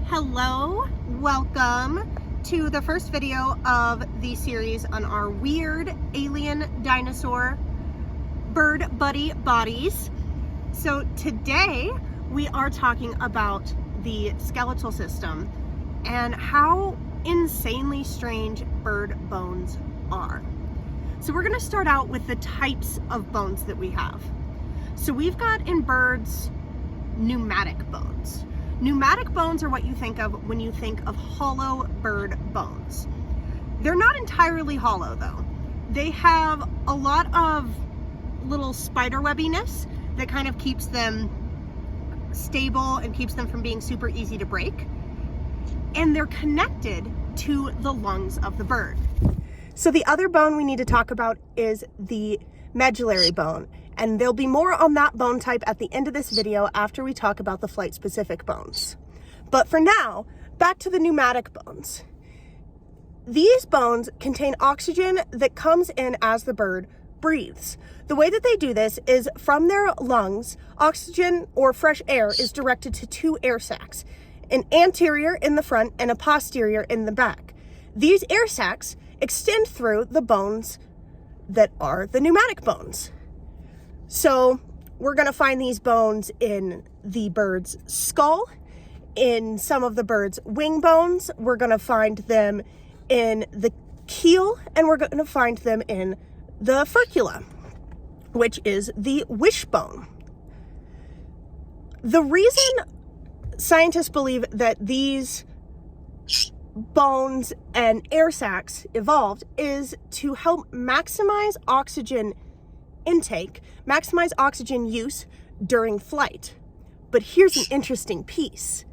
Hello, welcome to the first video of the series on our weird alien dinosaur bird buddy bodies. So today we are talking about the skeletal system and how insanely strange bird bones are. So we're going to start out with the types of bones that we have. So we've got in birds pneumatic bones. Pneumatic bones are what you think of when you think of hollow bird bones. They're not entirely hollow though. They have a lot of little spider webbiness that kind of keeps them stable and keeps them from being super easy to break. And they're connected to the lungs of the bird. So the other bone we need to talk about is the medullary bone. And there'll be more on that bone type at the end of this video after we talk about the flight-specific bones. But for now, back to the pneumatic bones. These bones contain oxygen that comes in as the bird breathes. The way that they do this is from their lungs, oxygen or fresh air is directed to two air sacs, an anterior in the front and a posterior in the back. These air sacs extend through the bones that are the pneumatic bones. So we're going to find these bones in the bird's skull, in some of the bird's wing bones. We're going to find them in the keel, and we're going to find them in the furcula, which is the wishbone. The reason scientists believe that these bones and air sacs evolved is to help maximize oxygen intake, maximize oxygen use during flight. But here's an interesting piece.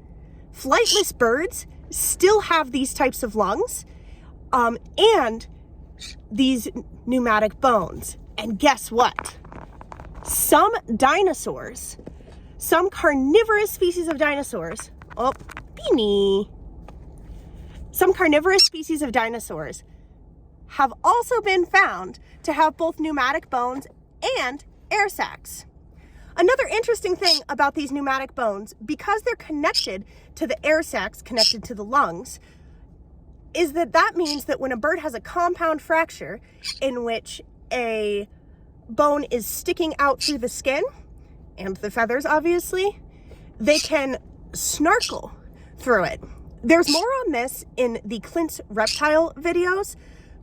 Flightless birds still have these types of lungs and these pneumatic bones. And guess what? Some dinosaurs, some carnivorous species of dinosaurs, some carnivorous species of dinosaurs have also been found to have both pneumatic bones and air sacs. Another interesting thing about these pneumatic bones, because they're connected to the air sacs, connected to the lungs, is that means that when a bird has a compound fracture in which a bone is sticking out through the skin, and the feathers obviously, they can snarkle through it. There's more on this in the Clint's reptile videos.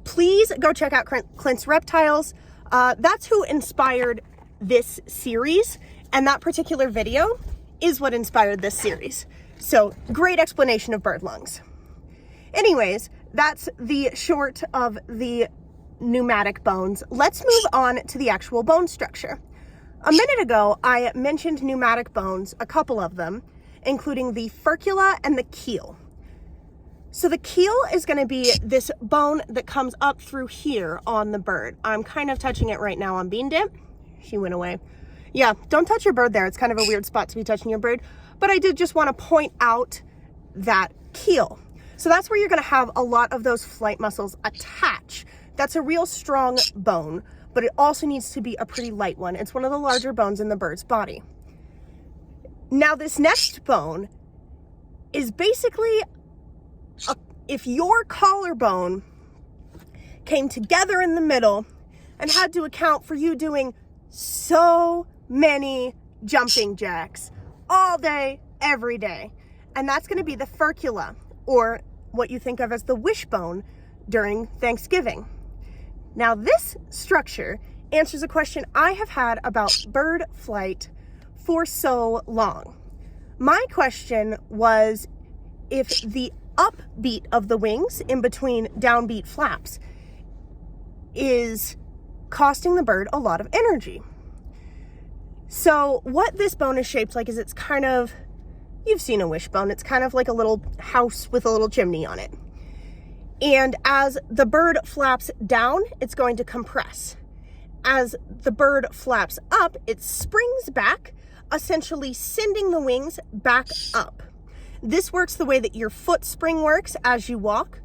Please go check out Clint's reptiles. That's who inspired this series, and that particular video is what inspired this series. So great explanation of bird lungs. Anyways, that's the short of the pneumatic bones. Let's move on to the actual bone structure. A minute ago, I mentioned pneumatic bones, a couple of them, including the furcula and the keel. So the keel is going to be this bone that comes up through here on the bird. I'm kind of touching it right now on Bean Dip. She went away. Yeah, don't touch your bird there. It's kind of a weird spot to be touching your bird. But I did just want to point out that keel. So that's where you're going to have a lot of those flight muscles attach. That's a real strong bone, but it also needs to be a pretty light one. It's one of the larger bones in the bird's body. Now this next bone is basically if your collarbone came together in the middle and had to account for you doing so many jumping jacks all day, every day. And that's going to be the furcula, or what you think of as the wishbone during Thanksgiving. Now this structure answers a question I have had about bird flight for so long. My question was if the upbeat of the wings in between downbeat flaps is costing the bird a lot of energy. So what this bone is shaped like is it's kind of, you've seen a wishbone, it's kind of like a little house with a little chimney on it. And as the bird flaps down, it's going to compress. As the bird flaps up, it springs back, essentially sending the wings back up. This works the way that your foot spring works as you walk.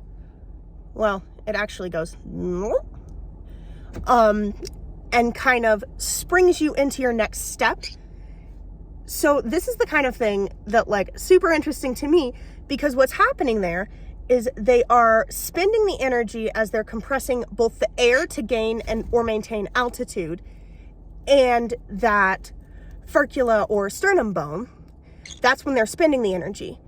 Well, it actually goes and kind of springs you into your next step. So this is the kind of thing that like super interesting to me, because what's happening there is they are spending the energy as they're compressing both the air to gain and or maintain altitude, and that furcula or sternum bone, that's when they're spending the energy.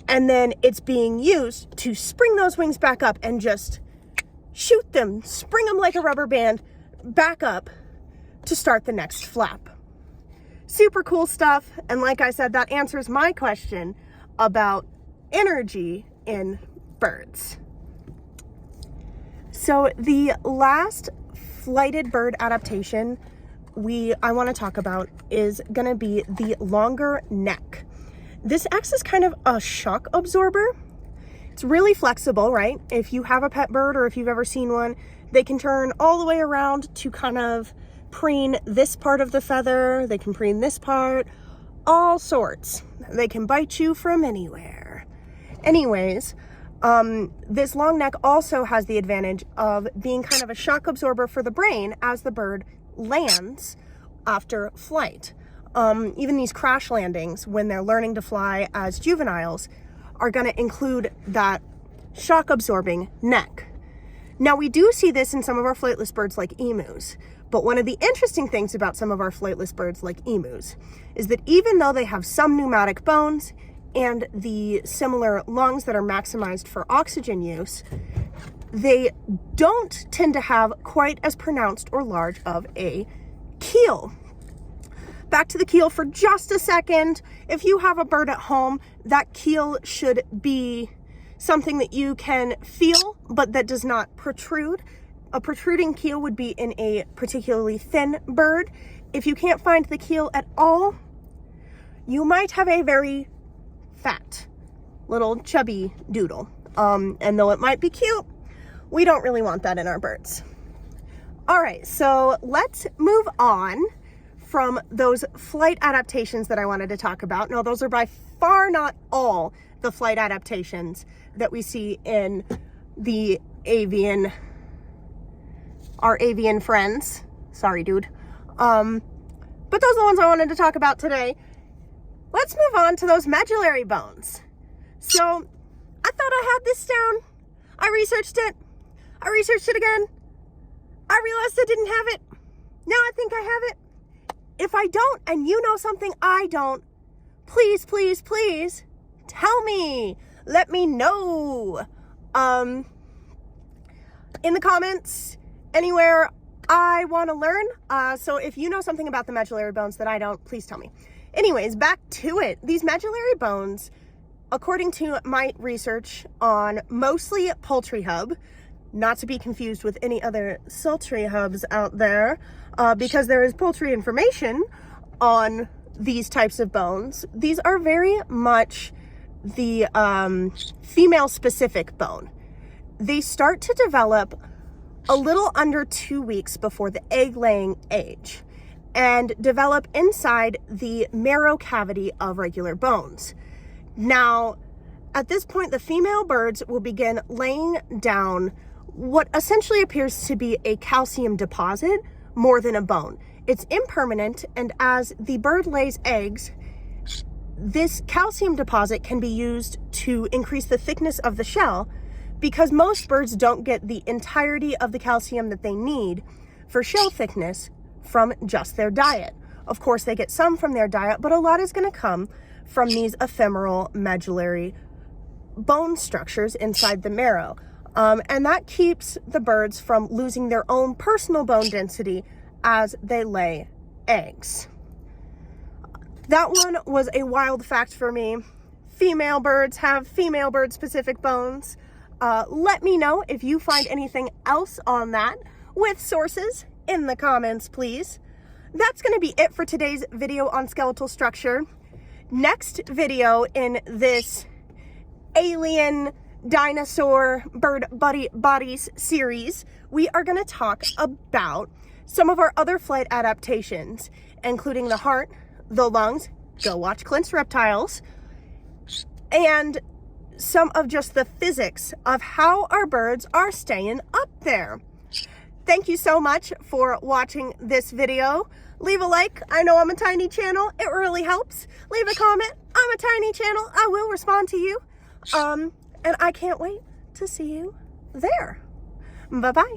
And then it's being used to spring those wings back up and just shoot them, spring them like a rubber band back up to start the next flap. Super cool stuff. And like I said, that answers my question about energy in birds. So the last flighted bird adaptation I want to talk about is going to be the longer neck. This acts as kind of a shock absorber. It's really flexible, right? If you have a pet bird or if you've ever seen one, they can turn all the way around to kind of preen this part of the feather. They can preen this part, all sorts. They can bite you from anywhere. Anyways, this long neck also has the advantage of being kind of a shock absorber for the brain as the bird lands after flight. Even these crash landings, when they're learning to fly as juveniles, are going to include that shock absorbing neck. Now, we do see this in some of our flightless birds like emus, but one of the interesting things about some of our flightless birds like emus is that even though they have some pneumatic bones and the similar lungs that are maximized for oxygen use, they don't tend to have quite as pronounced or large of a keel. Back to the keel for just a second. If you have a bird at home, that keel should be something that you can feel, but that does not protrude. A protruding keel would be in a particularly thin bird. If you can't find the keel at all, you might have a very fat, little chubby doodle. And though it might be cute, we don't really want that in our birds. All right, so let's move on from those flight adaptations that I wanted to talk about. Now, those are by far not all the flight adaptations that we see in the avian, our avian friends. Sorry, dude. But those are the ones I wanted to talk about today. Let's move on to those medullary bones. So I thought I had this down. I researched it. I researched it again. I realized I didn't have it. Now I think I have it. If I don't, and you know something I don't, please, please, please tell me. Let me know. In the comments, anywhere. I want to learn. So if you know something about the medullary bones that I don't, please tell me. Anyways, back to it. These medullary bones, according to my research on mostly Poultry Hub, not to be confused with any other sultry hubs out there, because there is poultry information on these types of bones. These are very much the female specific bone. They start to develop a little under 2 weeks before the egg laying age and develop inside the marrow cavity of regular bones. Now, at this point, the female birds will begin laying down what essentially appears to be a calcium deposit more than a bone. It's impermanent, and as the bird lays eggs, this calcium deposit can be used to increase the thickness of the shell, because most birds don't get the entirety of the calcium that they need for shell thickness from just their diet. Of course, they get some from their diet, but a lot is going to come from these ephemeral medullary bone structures inside the marrow. And that keeps the birds from losing their own personal bone density as they lay eggs. That one was a wild fact for me. Female birds have female bird specific bones. Let me know if you find anything else on that with sources in the comments, please. That's going to be it for today's video on skeletal structure. Next video in this alien dinosaur bird bodies series, we are going to talk about some of our other flight adaptations, including the heart, the lungs, go watch Clint's Reptiles, and some of just the physics of how our birds are staying up there. Thank you so much for watching this video. Leave a like. I know I'm a tiny channel. It really helps. Leave a comment. I'm a tiny channel. I will respond to you. And I can't wait to see you there. Bye-bye.